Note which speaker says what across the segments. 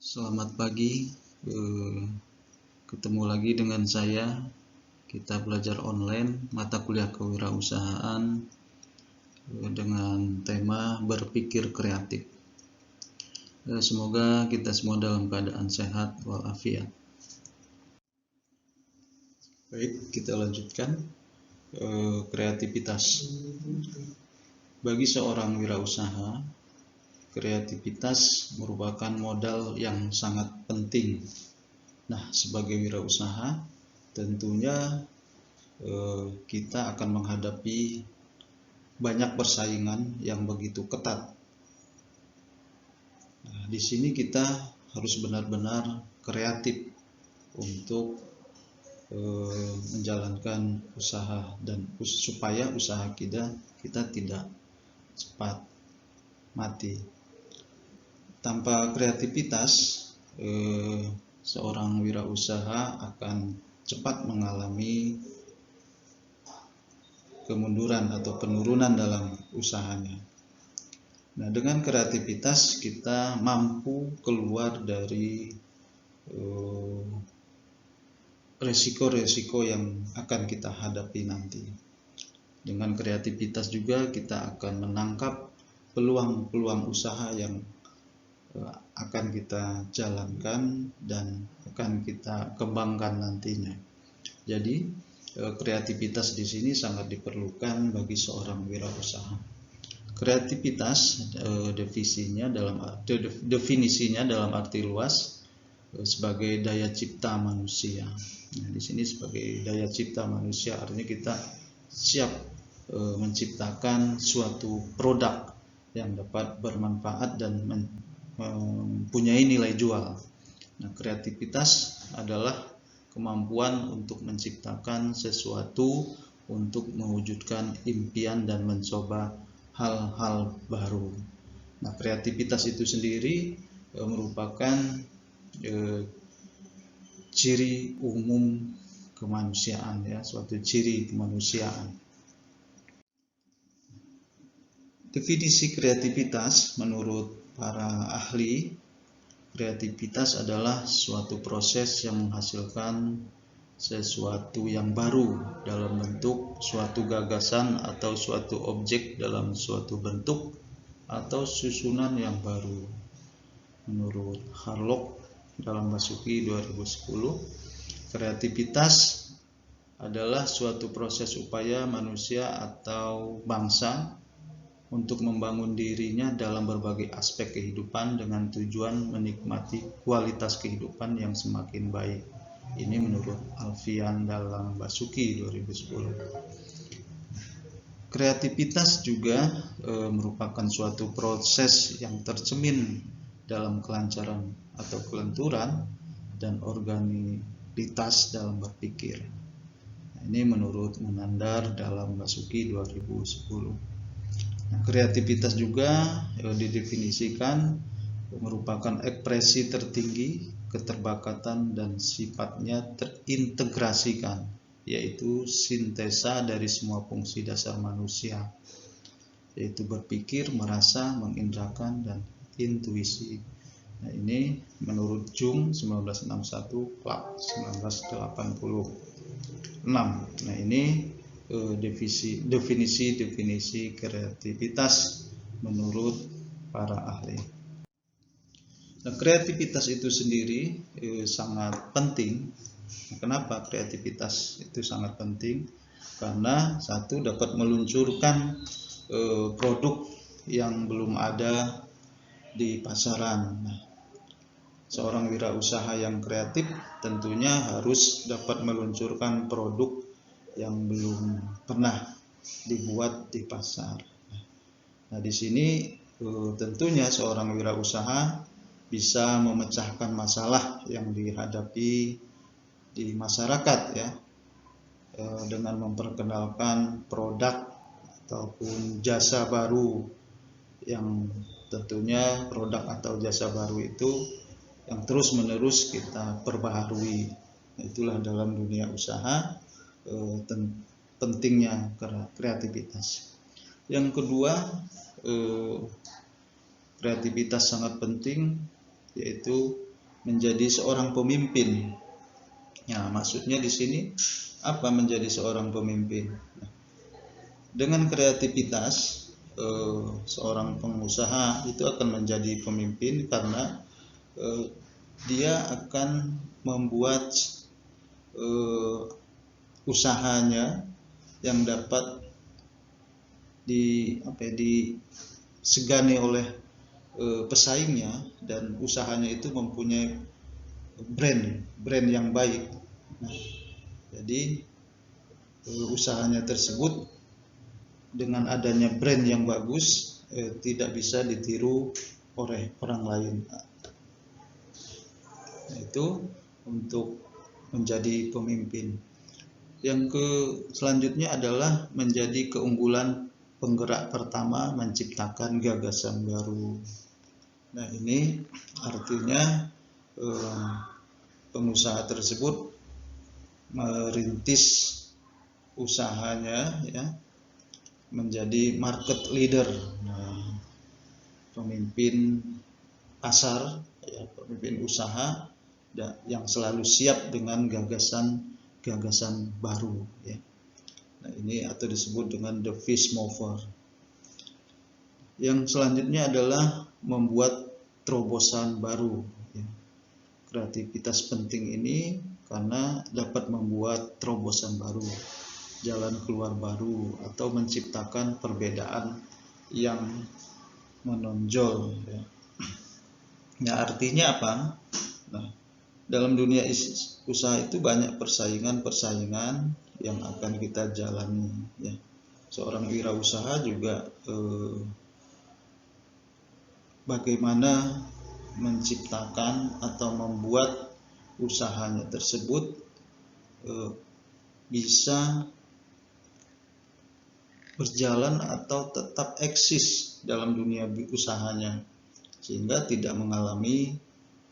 Speaker 1: Selamat pagi, ketemu lagi dengan saya. Kita belajar online mata kuliah kewirausahaan dengan tema berpikir kreatif. Semoga kita semua dalam keadaan sehat walafiat. Baik, kita lanjutkan. Kreativitas. Bagi seorang wirausaha, kreativitas merupakan modal yang sangat penting. Nah, sebagai wirausaha, tentunya kita akan menghadapi banyak persaingan yang begitu ketat. Nah, di sini kita harus benar-benar kreatif untuk menjalankan usaha dan supaya usaha kita tidak cepat mati. Tanpa kreativitas, seorang wirausaha akan cepat mengalami kemunduran atau penurunan dalam usahanya. Nah, dengan kreativitas kita mampu keluar dari resiko-resiko yang akan kita hadapi nanti. Dengan kreativitas juga kita akan menangkap peluang-peluang usaha yang akan kita jalankan dan akan kita kembangkan nantinya. Jadi kreativitas di sini sangat diperlukan bagi seorang wirausaha. Kreativitas definisinya dalam arti luas sebagai daya cipta manusia. Nah, di sini sebagai daya cipta manusia artinya kita siap menciptakan suatu produk yang dapat bermanfaat dan mempunyai nilai jual. Nah, kreativitas adalah kemampuan untuk menciptakan sesuatu untuk mewujudkan impian dan mencoba hal-hal baru. Nah, kreativitas itu sendiri merupakan ciri umum kemanusiaan, ya, suatu ciri kemanusiaan. Definisi kreativitas menurut para ahli, kreativitas adalah suatu proses yang menghasilkan sesuatu yang baru dalam bentuk suatu gagasan atau suatu objek dalam suatu bentuk atau susunan yang baru. Menurut Harlock dalam Basuki 2010, kreativitas adalah suatu proses upaya manusia atau bangsa untuk membangun dirinya dalam berbagai aspek kehidupan dengan tujuan menikmati kualitas kehidupan yang semakin baik. Ini menurut Alfian dalam Basuki 2010. Kreativitas juga merupakan suatu proses yang tercermin dalam kelancaran atau kelenturan dan originalitas dalam berpikir. Nah, ini menurut Munandar dalam Basuki 2010. Nah, kreativitas juga didefinisikan merupakan ekspresi tertinggi keterbakatan dan sifatnya terintegrasikan, yaitu sintesa dari semua fungsi dasar manusia, yaitu berpikir, merasa, mengindrakan, dan intuisi. Nah, ini menurut Jung 1961, Clark 1986. Nah, ini definisi kreativitas menurut para ahli. Nah, kreativitas itu sendiri sangat penting. Kenapa kreativitas itu sangat penting? Karena satu, dapat meluncurkan produk yang belum ada di pasaran. Nah, seorang wirausaha yang kreatif tentunya harus dapat meluncurkan produk yang belum pernah dibuat di pasar. Nah, di sini tentunya seorang wirausaha bisa memecahkan masalah yang dihadapi di masyarakat, ya, dengan memperkenalkan produk ataupun jasa baru yang tentunya produk atau jasa baru itu yang terus-menerus kita perbaharui. Itulah dalam dunia usaha pentingnya kreativitas. Yang kedua, kreativitas sangat penting, yaitu menjadi seorang pemimpin. Ya, maksudnya di sini apa menjadi seorang pemimpin? Dengan kreativitas, seorang pengusaha itu akan menjadi pemimpin karena dia akan membuat usahanya yang dapat disegani oleh pesaingnya, dan usahanya itu mempunyai brand yang baik. Nah, jadi usahanya tersebut dengan adanya brand yang bagus tidak bisa ditiru oleh orang lain. Nah, itu untuk menjadi pemimpin. Yang selanjutnya adalah menjadi keunggulan penggerak pertama menciptakan gagasan baru. Nah, ini artinya pengusaha tersebut merintis usahanya ya menjadi market leader. Nah, pemimpin pasar ya, pemimpin usaha yang selalu siap dengan gagasan baru ya. Nah, ini atau disebut dengan the first mover. Yang selanjutnya adalah membuat terobosan baru ya. Kreativitas penting ini karena dapat membuat terobosan baru, jalan keluar baru, atau menciptakan perbedaan yang menonjol ya. Nah, artinya apa? Nah, dalam dunia usaha itu banyak persaingan yang akan kita jalani ya. Seorang wirausaha juga bagaimana menciptakan atau membuat usahanya tersebut bisa berjalan atau tetap eksis dalam dunia usahanya sehingga tidak mengalami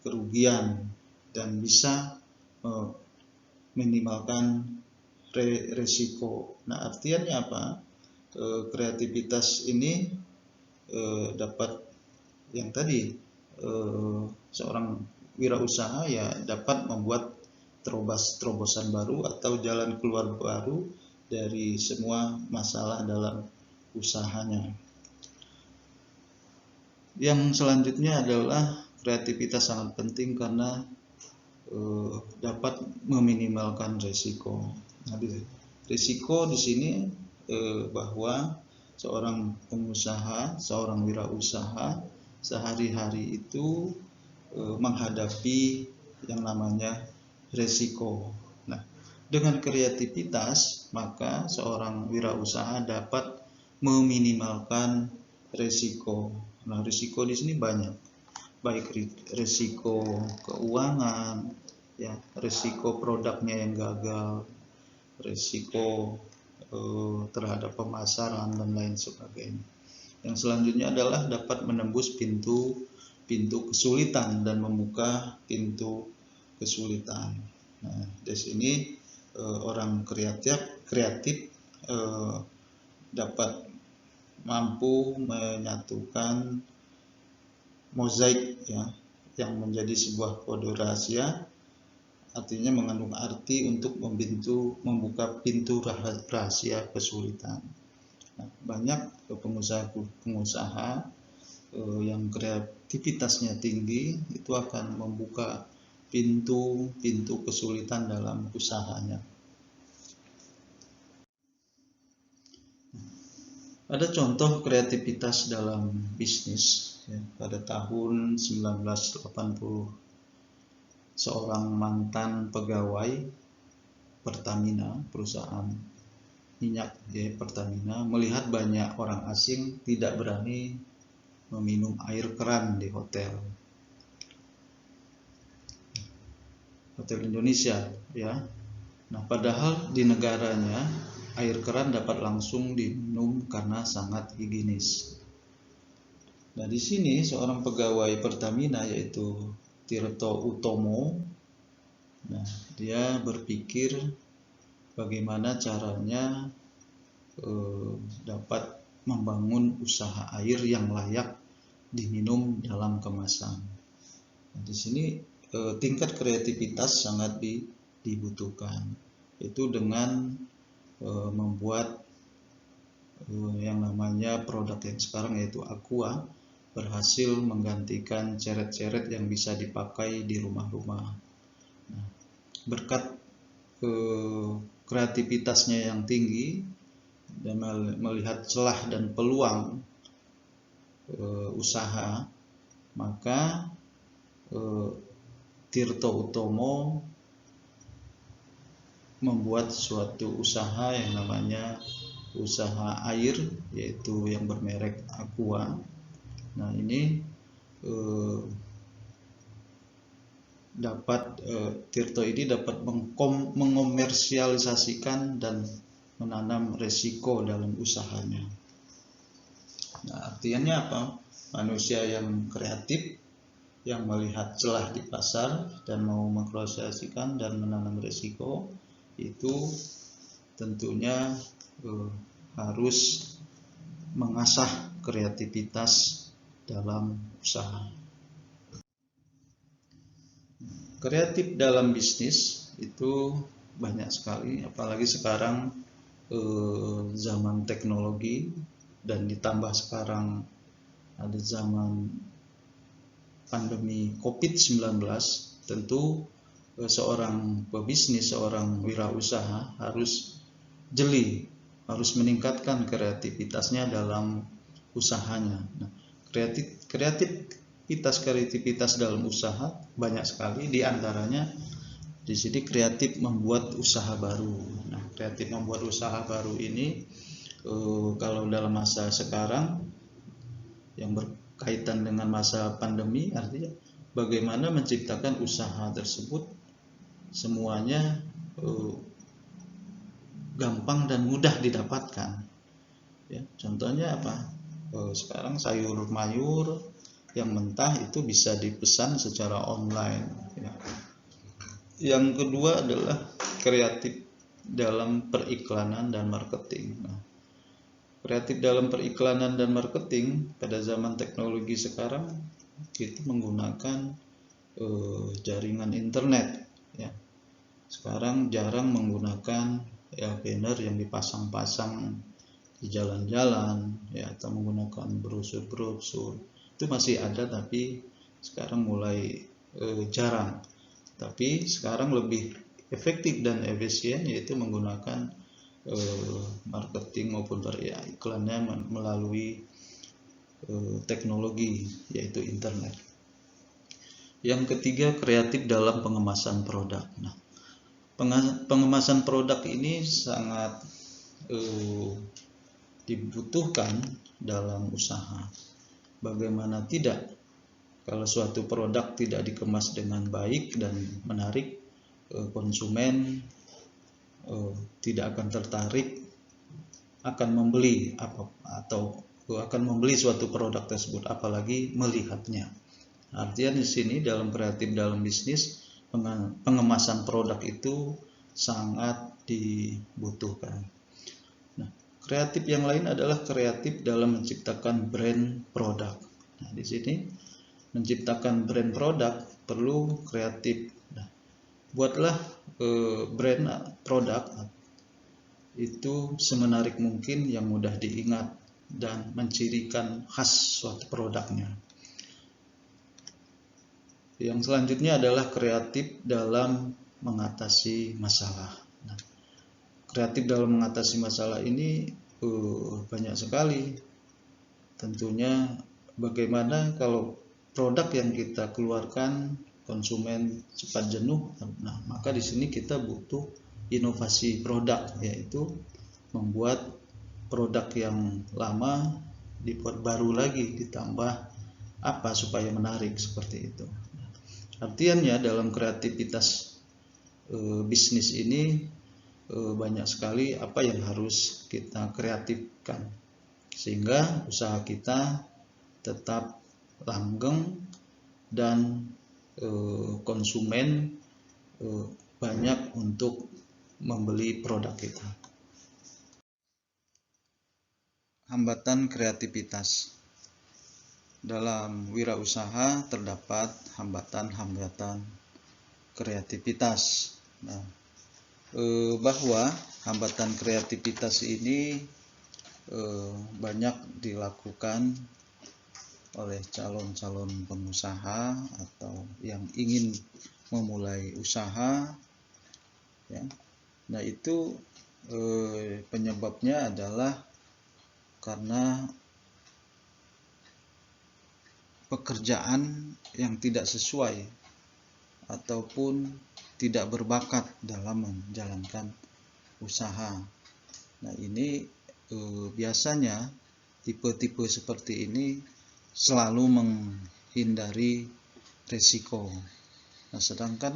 Speaker 1: kerugian dan bisa minimalkan resiko. Nah, artinya apa? Kreativitas ini dapat yang tadi seorang wirausaha ya dapat membuat terobosan baru atau jalan keluar baru dari semua masalah dalam usahanya. Yang selanjutnya adalah kreativitas sangat penting karena dapat meminimalkan risiko. Nah, risiko di sini bahwa seorang pengusaha, seorang wirausaha sehari-hari itu menghadapi yang namanya risiko. Nah, dengan kreativitas maka seorang wirausaha dapat meminimalkan risiko. Nah, risiko di sini banyak. Baik risiko keuangan, ya, risiko produknya yang gagal, risiko terhadap pemasaran dan lain sebagainya. Yang selanjutnya adalah dapat menembus pintu kesulitan dan membuka pintu kesulitan. Nah, di sini orang kreatif dapat mampu menyatukan mozaik ya yang menjadi sebuah kode rahasia, artinya mengandung arti untuk membuka pintu rahasia kesulitan. Nah, banyak pengusaha yang kreativitasnya tinggi itu akan membuka pintu kesulitan dalam usahanya. Ada contoh kreativitas dalam bisnis. Ya, pada tahun 1980 seorang mantan pegawai Pertamina, perusahaan minyak ya, Pertamina, melihat banyak orang asing tidak berani meminum air keran di hotel Indonesia ya. Nah, padahal di negaranya air keran dapat langsung diminum karena sangat higienis. Nah, di sini seorang pegawai Pertamina yaitu Tirto Utomo, nah, dia berpikir bagaimana caranya dapat membangun usaha air yang layak diminum dalam kemasan. Nah, di sini tingkat kreativitas sangat dibutuhkan. Itu dengan membuat yang namanya produk yang sekarang yaitu Aqua berhasil menggantikan ceret-ceret yang bisa dipakai di rumah-rumah. Nah, berkat kreativitasnya yang tinggi dan melihat celah dan peluang usaha, maka Tirto Utomo membuat suatu usaha yang namanya usaha air, yaitu yang bermerek Aqua. Nah, ini Tirto ini dapat mengomersialisasikan dan menanam resiko dalam usahanya. Nah, artinya apa? Manusia yang kreatif, yang melihat celah di pasar dan mau mengkreasikan dan menanam resiko, itu tentunya harus mengasah kreativitas dalam usaha. Kreatif dalam bisnis itu banyak sekali, apalagi sekarang zaman teknologi dan ditambah sekarang ada zaman pandemi COVID-19, tentu seorang pebisnis, seorang wirausaha harus jeli, harus meningkatkan kreativitasnya dalam usahanya. Nah, kreativitas dalam usaha banyak sekali, di antaranya di sini kreatif membuat usaha baru. Nah, kreatif membuat usaha baru ini kalau dalam masa sekarang yang berkaitan dengan masa pandemi, artinya bagaimana menciptakan usaha tersebut semuanya gampang dan mudah didapatkan. Ya, contohnya apa? Sekarang sayur mayur yang mentah itu bisa dipesan secara online. Ya. Yang kedua adalah kreatif dalam periklanan dan marketing. Nah, kreatif dalam periklanan dan marketing pada zaman teknologi sekarang itu menggunakan jaringan internet. Ya. Sekarang jarang menggunakan banner yang dipasang-pasang di jalan-jalan, ya, atau menggunakan brosur-brosur. Itu masih ada, tapi sekarang mulai jarang. Tapi sekarang lebih efektif dan efisien, yaitu menggunakan marketing maupun iklannya melalui teknologi, yaitu internet. Yang ketiga, kreatif dalam pengemasan produk. Nah, pengemasan produk ini sangat dibutuhkan dalam usaha. Bagaimana tidak, kalau suatu produk tidak dikemas dengan baik dan menarik, konsumen tidak akan tertarik akan membeli atau akan membeli suatu produk tersebut, apalagi melihatnya. Artinya di sini dalam kreatif dalam bisnis, pengemasan produk itu sangat dibutuhkan. Nah, kreatif yang lain adalah kreatif dalam menciptakan brand produk. Nah, di sini menciptakan brand produk perlu kreatif. Nah, buatlah brand produk itu semenarik mungkin, yang mudah diingat dan mencirikan khas suatu produknya. Yang selanjutnya adalah kreatif dalam mengatasi masalah. Nah, kreatif dalam mengatasi masalah ini banyak sekali. Tentunya bagaimana kalau produk yang kita keluarkan konsumen cepat jenuh, nah maka di sini kita butuh inovasi produk, yaitu membuat produk yang lama dibuat baru lagi, ditambah apa supaya menarik, seperti itu. Artinya dalam kreativitas bisnis ini banyak sekali apa yang harus kita kreatifkan sehingga usaha kita tetap langgeng dan konsumen banyak untuk membeli produk kita. Hambatan kreativitas. dalam wirausaha terdapat hambatan-hambatan kreativitas. Nah, bahwa hambatan kreativitas ini banyak dilakukan oleh calon-calon pengusaha atau yang ingin memulai usaha, ya. Nah, itu penyebabnya adalah karena pekerjaan yang tidak sesuai ataupun tidak berbakat dalam menjalankan usaha. Nah, ini biasanya tipe-tipe seperti ini selalu menghindari risiko. Nah, sedangkan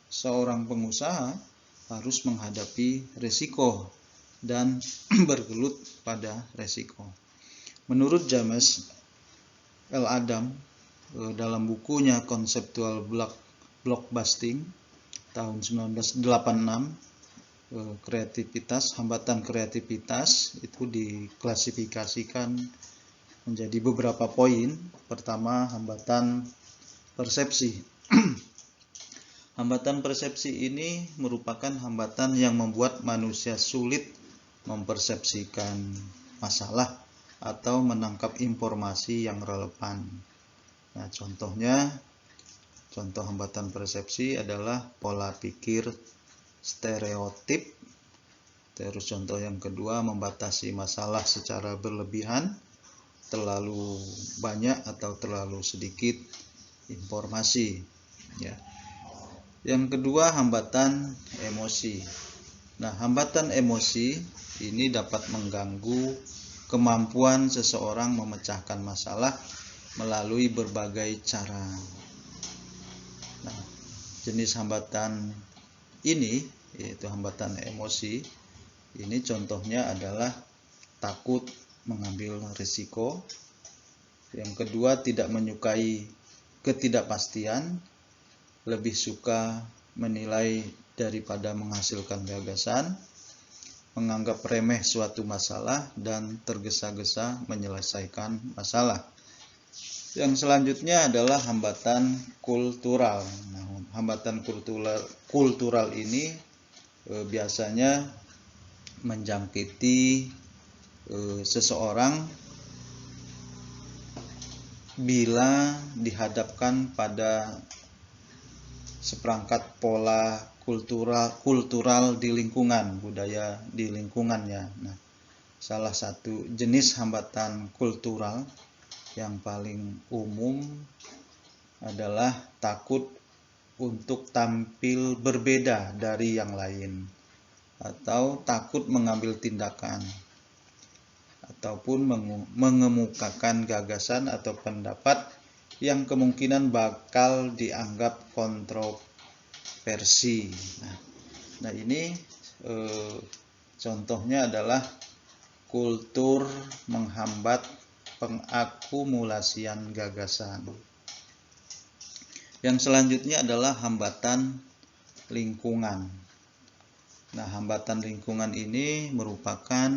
Speaker 1: seorang pengusaha harus menghadapi risiko dan bergelut pada risiko. Menurut James L. Adam dalam bukunya Conceptual Blockbusting tahun 1986, hambatan kreativitas itu diklasifikasikan menjadi beberapa poin. Pertama, hambatan persepsi. Hambatan persepsi ini merupakan hambatan yang membuat manusia sulit mempersepsikan masalah atau menangkap informasi yang relevan. Nah, contoh hambatan persepsi adalah pola pikir stereotip. Terus contoh yang kedua, membatasi masalah secara berlebihan, terlalu banyak atau terlalu sedikit informasi, ya. Yang kedua, hambatan emosi. Nah, hambatan emosi ini dapat mengganggu kemampuan seseorang memecahkan masalah melalui berbagai cara. Nah, jenis hambatan ini, yaitu hambatan emosi, ini contohnya adalah takut mengambil risiko. Yang kedua, tidak menyukai ketidakpastian, lebih suka menilai daripada menghasilkan gagasan, menganggap remeh suatu masalah, dan tergesa-gesa menyelesaikan masalah. Yang selanjutnya adalah hambatan kultural. Nah, hambatan kultural ini biasanya menjangkiti seseorang bila dihadapkan pada seperangkat pola kultural di lingkungan, budaya di lingkungannya. Nah, salah satu jenis hambatan kultural yang paling umum adalah takut untuk tampil berbeda dari yang lain, atau takut mengambil tindakan, ataupun mengemukakan gagasan atau pendapat yang kemungkinan bakal dianggap kontroversi. Nah, ini contohnya adalah kultur menghambat pengakumulasian gagasan. Yang selanjutnya adalah hambatan lingkungan. Nah, hambatan lingkungan ini merupakan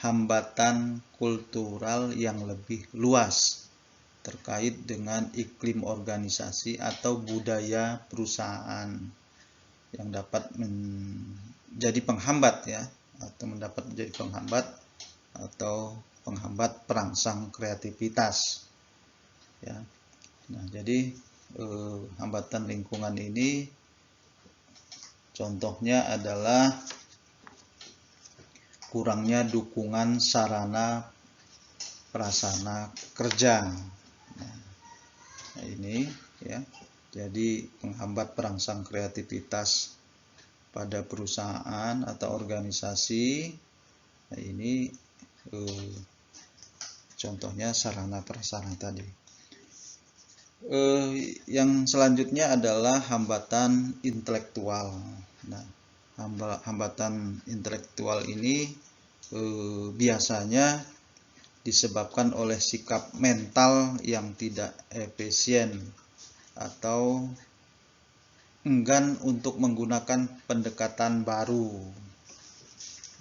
Speaker 1: hambatan kultural yang lebih luas terkait dengan iklim organisasi atau budaya perusahaan yang dapat menjadi penghambat, ya, atau mendapat menjadi penghambat atau penghambat perangsang kreativitas, ya. Nah, jadi hambatan lingkungan ini contohnya adalah kurangnya dukungan sarana prasarana kerja. Nah, ini, ya, jadi penghambat perangsang kreativitas pada perusahaan atau organisasi. Nah, ini contohnya sarana prasarana tadi. Yang selanjutnya adalah hambatan intelektual. Nah, hambatan intelektual ini biasanya disebabkan oleh sikap mental yang tidak efisien atau enggan untuk menggunakan pendekatan baru.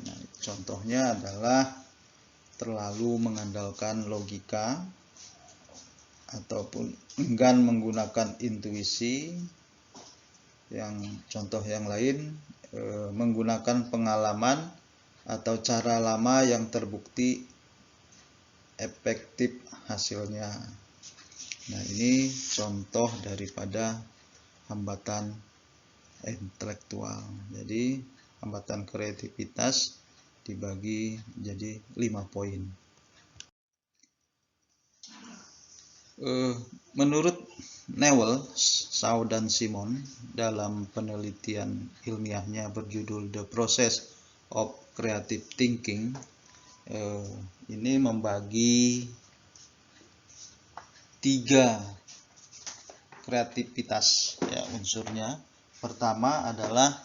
Speaker 1: Nah, contohnya adalah terlalu mengandalkan logika, ataupun enggan menggunakan intuisi. Yang contoh yang lain, menggunakan pengalaman atau cara lama yang terbukti efektif hasilnya. Nah, ini contoh daripada hambatan intelektual. Jadi hambatan kreativitas dibagi jadi 5 poin. Menurut Newell, Shaw dan Simon dalam penelitian ilmiahnya berjudul The Process of Creative Thinking, ini membagi 3 kreativitas ya unsurnya. Pertama adalah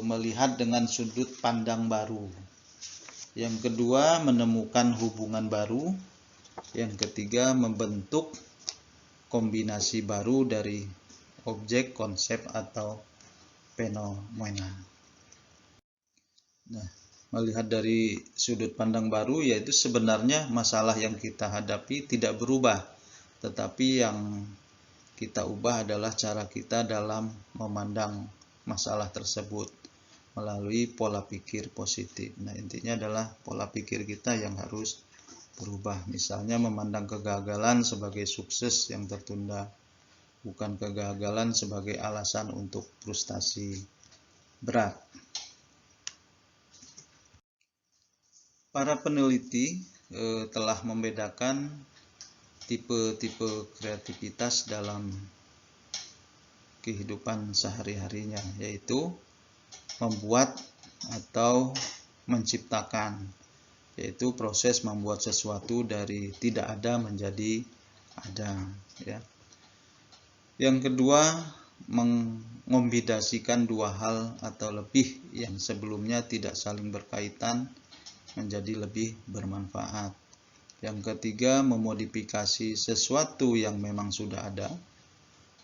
Speaker 1: melihat dengan sudut pandang baru. Yang kedua, menemukan hubungan baru. Yang ketiga, membentuk kombinasi baru dari objek, konsep, atau fenomena. Nah, melihat dari sudut pandang baru, yaitu sebenarnya masalah yang kita hadapi tidak berubah, tetapi yang kita ubah adalah cara kita dalam memandang masalah tersebut melalui pola pikir positif. Nah, intinya adalah pola pikir kita yang harus berubah. Misalnya memandang kegagalan sebagai sukses yang tertunda, bukan kegagalan sebagai alasan untuk frustasi berat. Para peneliti telah membedakan tipe-tipe kreativitas dalam kehidupan sehari-harinya, yaitu membuat atau menciptakan, yaitu proses membuat sesuatu dari tidak ada menjadi ada, ya. Yang kedua, mengombinasikan 2 hal atau lebih yang sebelumnya tidak saling berkaitan menjadi lebih bermanfaat. Yang ketiga, memodifikasi sesuatu yang memang sudah ada.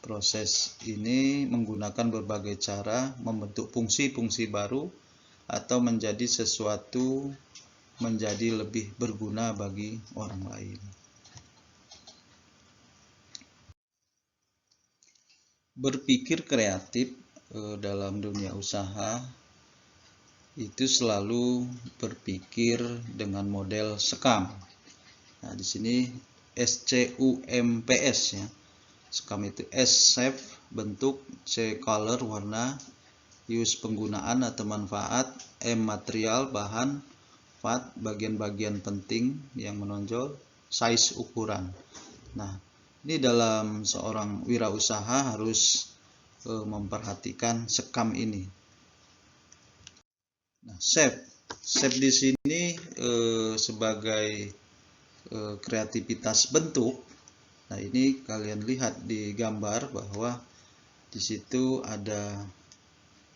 Speaker 1: Proses ini menggunakan berbagai cara membentuk fungsi-fungsi baru atau menjadi sesuatu menjadi lebih berguna bagi orang lain. Berpikir kreatif dalam dunia usaha itu selalu berpikir dengan model SCAM. Nah, di sini SCUMPS ya. SCAM itu S shape bentuk, C color warna, use penggunaan atau manfaat, M material bahan, FAT bagian-bagian penting yang menonjol, size ukuran. Nah, ini dalam seorang wirausaha harus memperhatikan SCAM ini. Nah, shape di sini sebagai kreativitas bentuk. Nah, ini kalian lihat di gambar bahwa di situ ada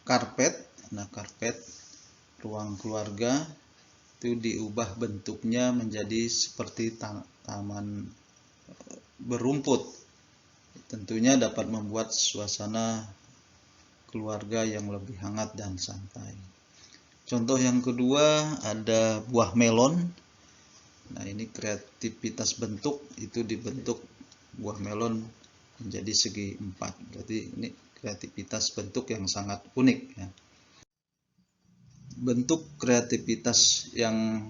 Speaker 1: karpet. Nah, karpet ruang keluarga itu diubah bentuknya menjadi seperti taman berumput. Tentunya dapat membuat suasana keluarga yang lebih hangat dan santai. Contoh yang kedua ada buah melon. Nah, ini kreativitas bentuk, itu dibentuk buah melon menjadi segi 4. Jadi ini kreativitas bentuk yang sangat unik ya. Bentuk kreativitas yang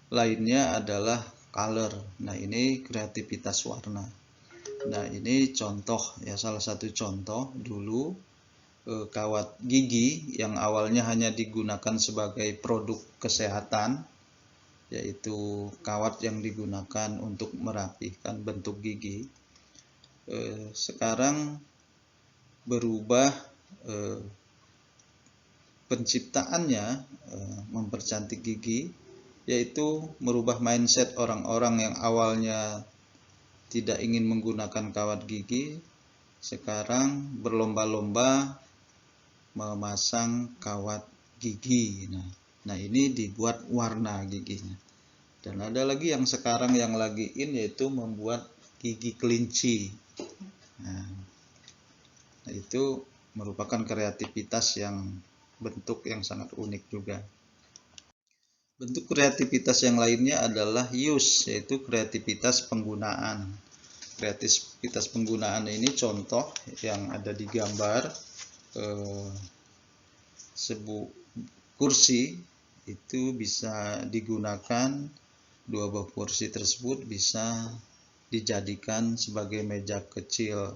Speaker 1: lainnya adalah color. Nah, ini kreativitas warna. Nah, ini contoh ya, salah satu contoh dulu kawat gigi yang awalnya hanya digunakan sebagai produk kesehatan, yaitu kawat yang digunakan untuk merapihkan bentuk gigi, sekarang berubah penciptaannya mempercantik gigi, yaitu merubah mindset orang-orang yang awalnya tidak ingin menggunakan kawat gigi, sekarang berlomba-lomba memasang kawat gigi. Nah, ini dibuat warna giginya. Dan ada lagi yang sekarang yang lagi in, yaitu membuat gigi kelinci. Nah, itu merupakan kreativitas yang bentuk yang sangat unik juga. Bentuk kreativitas yang lainnya adalah use, yaitu kreativitas penggunaan. Kreativitas penggunaan ini contoh yang ada di gambar, sebuah kursi itu bisa digunakan, dua buah kursi tersebut bisa dijadikan sebagai meja kecil.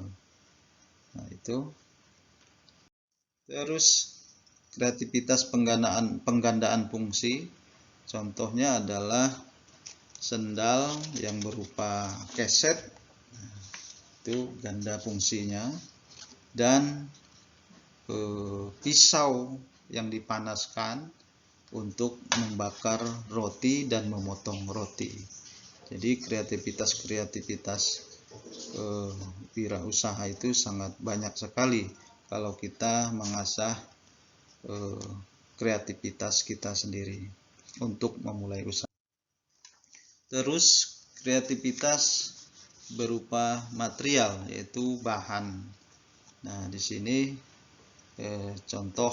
Speaker 1: Nah, itu. Terus kreativitas penggandaan fungsi, contohnya adalah sendal yang berupa keset, itu ganda fungsinya, dan pisau yang dipanaskan untuk membakar roti dan memotong roti. Jadi kreativitas wirausaha itu sangat banyak sekali kalau kita mengasah kreativitas kita sendiri untuk memulai usaha. Terus kreativitas berupa material, yaitu bahan. Nah, di sini contoh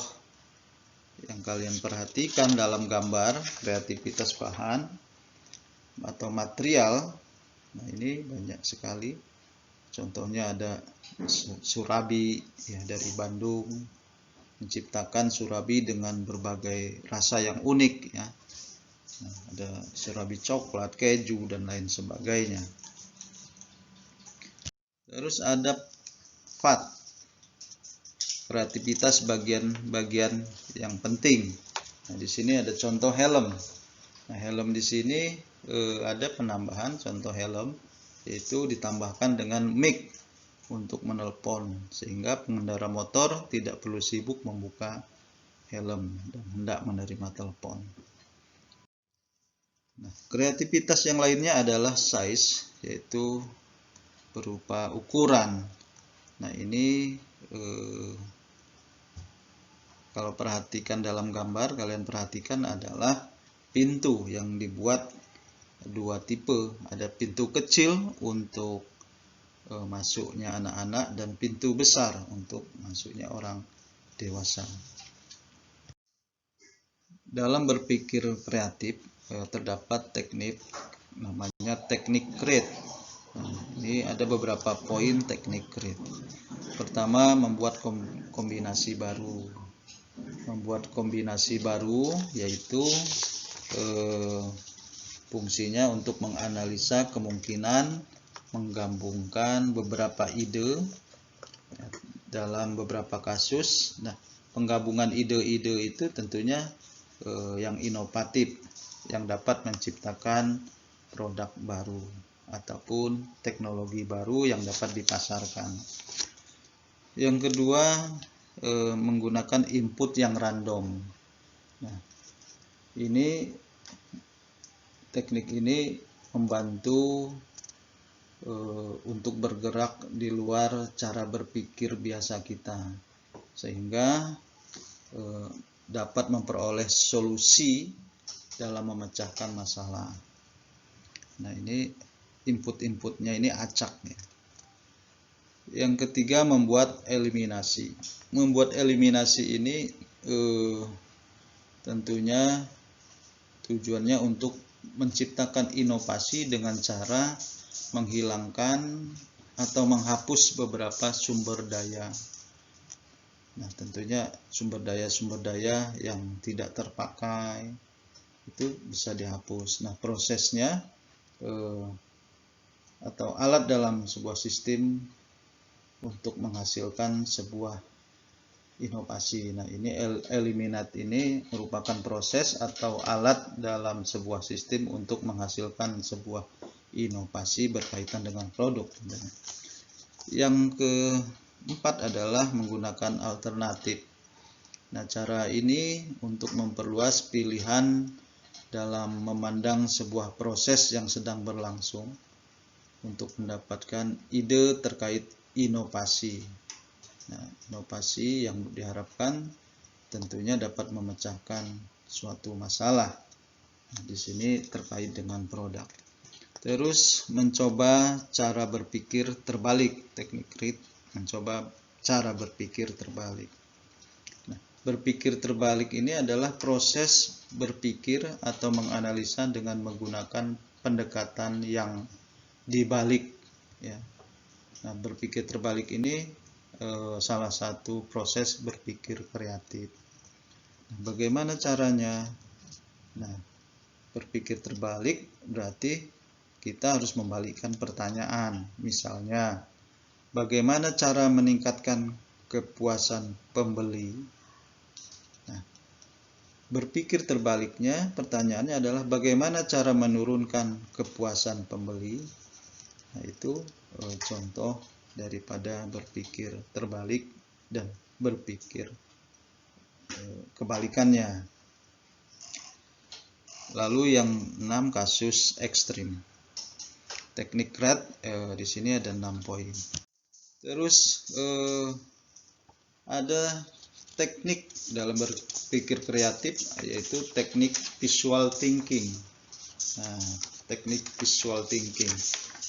Speaker 1: yang kalian perhatikan dalam gambar kreativitas bahan atau material. Nah, ini banyak sekali. Contohnya ada surabi ya, dari Bandung, menciptakan surabi dengan berbagai rasa yang unik ya. Nah, ada surabi coklat, keju, dan lain sebagainya. Terus ada fat, kreativitas bagian-bagian yang penting. Nah, di sini ada contoh helm. Nah, helm di sini ada penambahan contoh helm, yaitu ditambahkan dengan mic untuk menelpon, sehingga pengendara motor tidak perlu sibuk membuka helm dan hendak menerima telepon. Nah, kreativitas yang lainnya adalah size, yaitu berupa ukuran. Nah, ini kalau perhatikan dalam gambar, kalian perhatikan adalah pintu yang dibuat dua tipe. Ada pintu kecil untuk masuknya anak-anak dan pintu besar untuk masuknya orang dewasa. Dalam berpikir kreatif terdapat teknik namanya teknik create. Nah, ini ada beberapa poin teknik create. Pertama, membuat kombinasi baru. Membuat kombinasi baru yaitu fungsinya untuk menganalisa kemungkinan menggabungkan beberapa ide dalam beberapa kasus. Nah, penggabungan ide-ide itu tentunya yang inovatif, yang dapat menciptakan produk baru ataupun teknologi baru yang dapat dipasarkan. Yang kedua, menggunakan input yang random. Nah, teknik ini membantu untuk bergerak di luar cara berpikir biasa kita, sehingga dapat memperoleh solusi dalam memecahkan masalah. Nah, ini input-inputnya ini acak ya. Yang ketiga, membuat eliminasi. Membuat eliminasi ini tentunya tujuannya untuk menciptakan inovasi dengan cara menghilangkan atau menghapus beberapa sumber daya. Nah, tentunya sumber daya yang tidak terpakai itu bisa dihapus. Nah, prosesnya atau alat dalam sebuah sistem untuk menghasilkan sebuah inovasi. Nah, ini eliminat ini merupakan proses atau alat dalam sebuah sistem untuk menghasilkan sebuah inovasi berkaitan dengan produk. Yang keempat adalah menggunakan alternatif. Nah, cara ini untuk memperluas pilihan dalam memandang sebuah proses yang sedang berlangsung untuk mendapatkan ide terkait inovasi. Nah, inovasi yang diharapkan tentunya dapat memecahkan suatu masalah. Nah, di sini terkait dengan produk. Terus mencoba cara berpikir terbalik, teknik create, mencoba cara berpikir terbalik. Nah, Berpikir terbalik ini adalah proses berpikir atau menganalisa dengan menggunakan pendekatan yang dibalik, ya. Nah, berpikir terbalik ini salah satu proses berpikir kreatif. Nah, bagaimana caranya? Nah, berpikir terbalik berarti kita harus membalikkan pertanyaan. Misalnya, bagaimana cara meningkatkan kepuasan pembeli? Nah, berpikir terbaliknya, pertanyaannya adalah bagaimana cara menurunkan kepuasan pembeli? Nah, itu contoh daripada berpikir terbalik dan berpikir kebalikannya. Lalu yang 6, kasus ekstrim. Teknik RAT di sini ada 6 poin. Terus ada teknik dalam berpikir kreatif, yaitu teknik visual thinking. Nah, teknik visual thinking.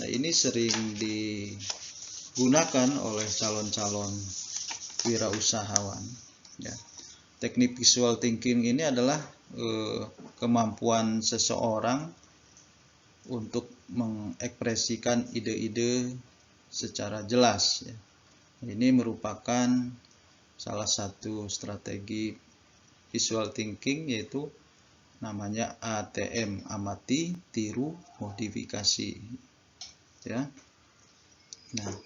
Speaker 1: Nah, ini sering digunakan oleh calon-calon wirausahawan. Ya. Teknik visual thinking ini adalah kemampuan seseorang untuk mengekspresikan ide-ide secara jelas. Ya. Ini merupakan salah satu strategi visual thinking, yaitu namanya ATM, amati, tiru, modifikasi. Ya. Nah,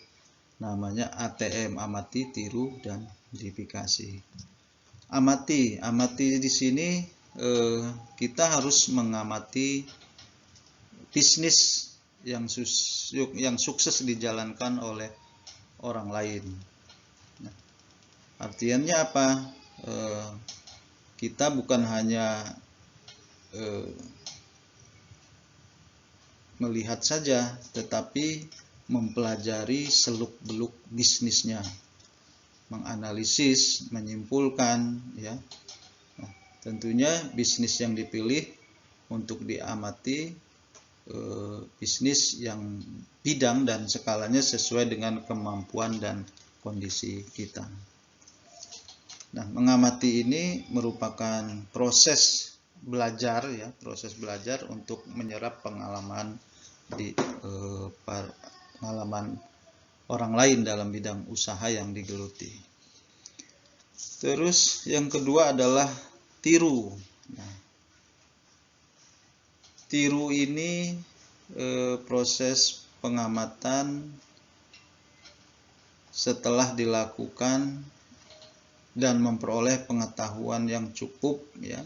Speaker 1: namanya ATM, amati, tiru, dan modifikasi. Amati di sini kita harus mengamati bisnis yang sukses dijalankan oleh orang lain. Nah, artinya apa? Kita bukan hanya melihat saja, tetapi mempelajari seluk-beluk bisnisnya, menganalisis, menyimpulkan, ya. Nah, tentunya bisnis yang dipilih untuk diamati bisnis yang bidang dan skalanya sesuai dengan kemampuan dan kondisi kita. Nah, mengamati ini merupakan proses belajar, ya, proses belajar untuk menyerap pengalaman pengalaman orang lain dalam bidang usaha yang digeluti. Terus yang kedua adalah tiru. Nah, tiru ini proses pengamatan setelah dilakukan dan memperoleh pengetahuan yang cukup, ya.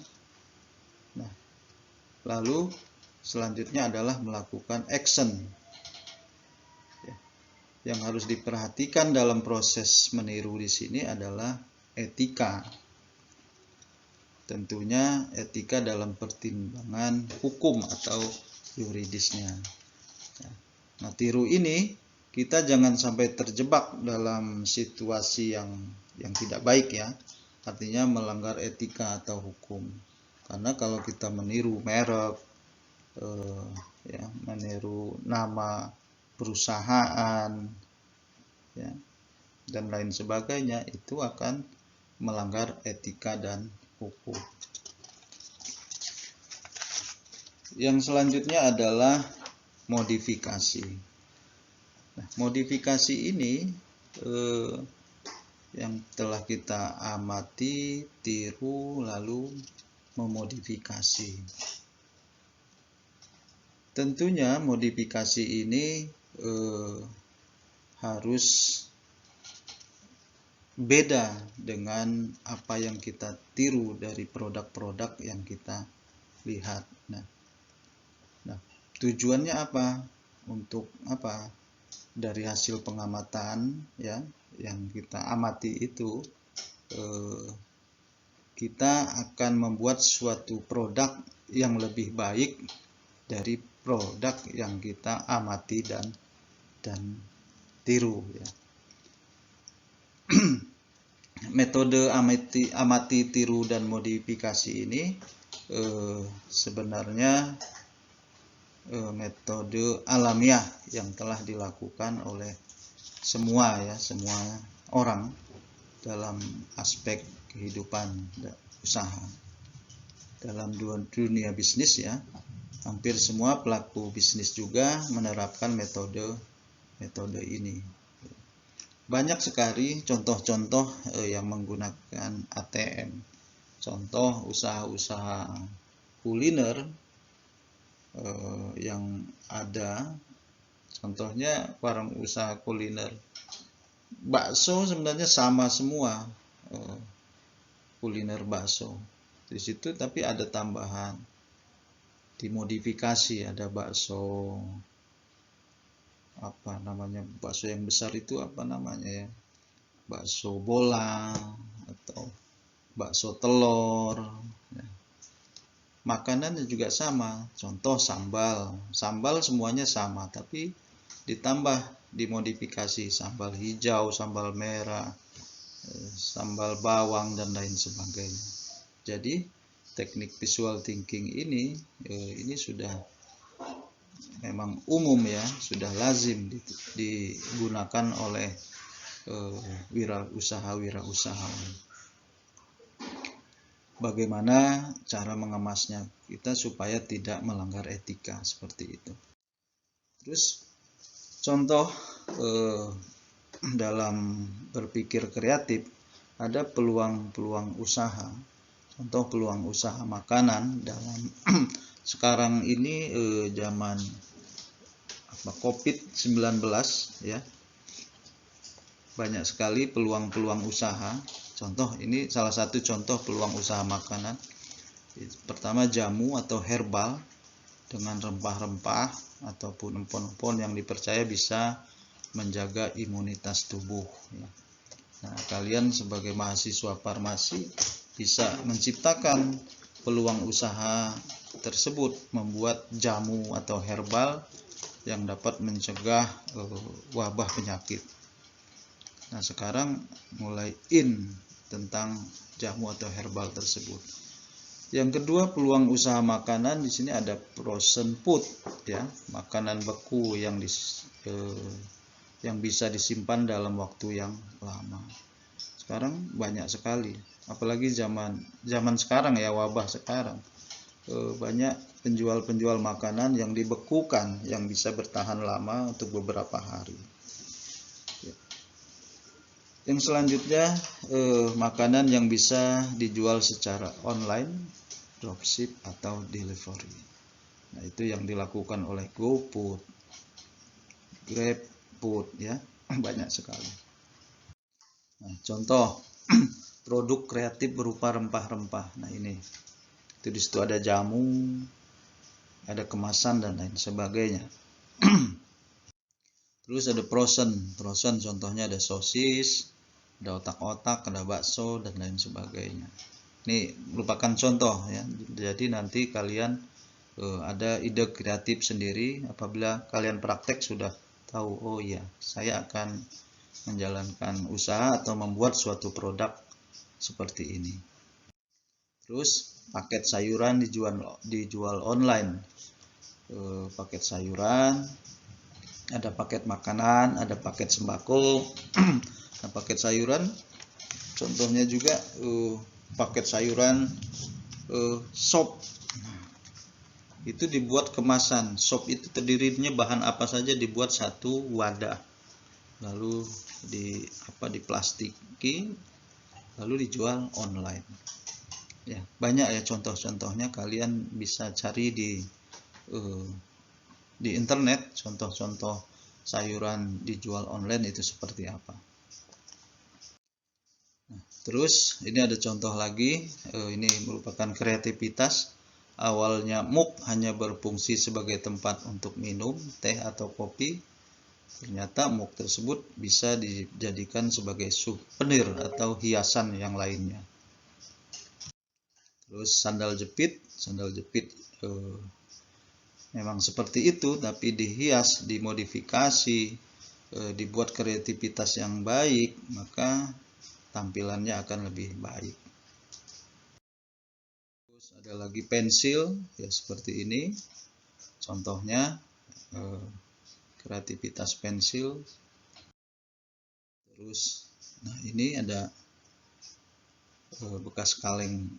Speaker 1: Nah, lalu selanjutnya adalah melakukan action. Ya. Yang harus diperhatikan dalam proses meniru di sini adalah etika. Tentunya etika dalam pertimbangan hukum atau yuridisnya. Nah, tiru ini kita jangan sampai terjebak dalam situasi yang tidak baik, ya. Artinya melanggar etika atau hukum. Karena kalau kita meniru merek, ya, meniru nama perusahaan, ya, dan lain sebagainya, itu akan melanggar etika dan hukum. Yang selanjutnya adalah modifikasi. Nah, modifikasi ini yang telah kita amati, tiru, lalu memodifikasi. Tentunya modifikasi ini harus beda dengan apa yang kita tiru dari produk-produk yang kita lihat. Nah, tujuannya apa? Untuk apa? Dari hasil pengamatan, ya, yang kita amati itu, kita akan membuat suatu produk yang lebih baik dari produk yang kita amati dan tiru, ya. Metode amati, tiru, dan modifikasi ini sebenarnya metode alamiah yang telah dilakukan oleh semua orang. dalam aspek kehidupan usaha. Dalam dunia bisnis ya, hampir semua pelaku bisnis juga menerapkan metode ini. Banyak sekali contoh-contoh yang menggunakan ATM. Contoh usaha-usaha kuliner yang ada, contohnya warung usaha kuliner bakso sebenarnya sama semua, kuliner bakso di situ, tapi ada tambahan, dimodifikasi, ada bakso apa namanya, bakso yang besar itu apa namanya ya, bakso bolang atau bakso telur ya. Makanannya juga sama, contoh sambal semuanya sama, tapi ditambah, dimodifikasi, sambal hijau, sambal merah, sambal bawang dan lain sebagainya. Jadi teknik visual thinking ini sudah memang umum ya, sudah lazim digunakan oleh wirausahawan. Bagaimana cara mengemasnya kita supaya tidak melanggar etika seperti itu. Terus contoh dalam berpikir kreatif ada peluang-peluang usaha. Contoh peluang usaha makanan dalam sekarang ini zaman COVID-19 ya. Banyak sekali peluang-peluang usaha. Contoh ini salah satu contoh peluang usaha makanan. Pertama, jamu atau herbal dengan rempah-rempah ataupun empon-empon yang dipercaya bisa menjaga imunitas tubuh. Nah, kalian sebagai mahasiswa farmasi bisa menciptakan peluang usaha tersebut, membuat jamu atau herbal yang dapat mencegah wabah penyakit. Nah, sekarang mulai in tentang jamu atau herbal tersebut. Yang kedua, peluang usaha makanan di sini ada frozen food ya, makanan beku yang bisa disimpan dalam waktu yang lama. Sekarang banyak sekali, apalagi zaman sekarang ya, wabah sekarang, banyak penjual makanan yang dibekukan yang bisa bertahan lama untuk beberapa hari. Yang selanjutnya, makanan yang bisa dijual secara online, dropship atau delivery. Nah, itu yang dilakukan oleh GoFood, GrabFood ya, banyak sekali. Nah, contoh produk kreatif berupa rempah-rempah. Nah, ini itu di situ ada jamu, ada kemasan dan lain sebagainya. Terus ada frozen contohnya ada sosis, ada otak-otak, ada bakso dan lain sebagainya. Ini merupakan contoh ya. Jadi nanti kalian ada ide kreatif sendiri apabila kalian praktek sudah tahu, oh iya, saya akan menjalankan usaha atau membuat suatu produk seperti ini. Terus paket sayuran dijual online. Paket sayuran, ada paket makanan, ada paket sembako. Nah, paket sayuran contohnya juga paket sayuran sop. Itu dibuat kemasan. Sop itu terdirinya bahan apa saja, dibuat satu wadah. Lalu diplastiki, lalu dijual online. Ya, banyak ya contoh-contohnya, kalian bisa cari di internet contoh-contoh sayuran dijual online itu seperti apa. Nah, terus ini ada contoh lagi, ini merupakan kreativitas. Awalnya mug hanya berfungsi sebagai tempat untuk minum teh atau kopi. Ternyata mug tersebut bisa dijadikan sebagai souvenir atau hiasan yang lainnya. Terus sandal jepit memang seperti itu, tapi dihias, dimodifikasi, dibuat kreativitas yang baik, maka tampilannya akan lebih baik. Terus ada lagi pensil ya, seperti ini contohnya, kreativitas pensil. Terus nah, ini ada bekas kaleng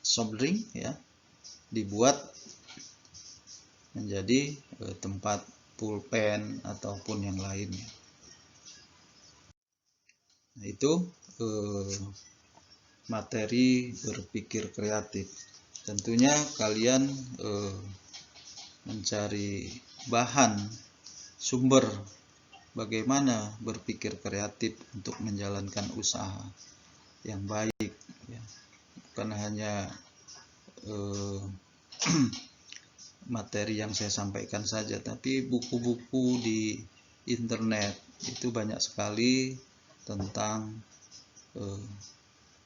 Speaker 1: soft drink ya, dibuat menjadi tempat pulpen ataupun yang lainnya. Nah, itu materi berpikir kreatif. Tentunya kalian mencari bahan sumber bagaimana berpikir kreatif untuk menjalankan usaha yang baik ya. Bukan hanya materi yang saya sampaikan saja, tapi buku-buku di internet itu banyak sekali tentang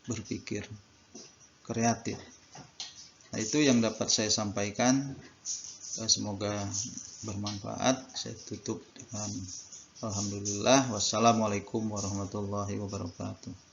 Speaker 1: berpikir kreatif. Nah, itu yang dapat saya sampaikan. Semoga bermanfaat. Saya tutup dengan alhamdulillah. Wassalamualaikum warahmatullahi wabarakatuh.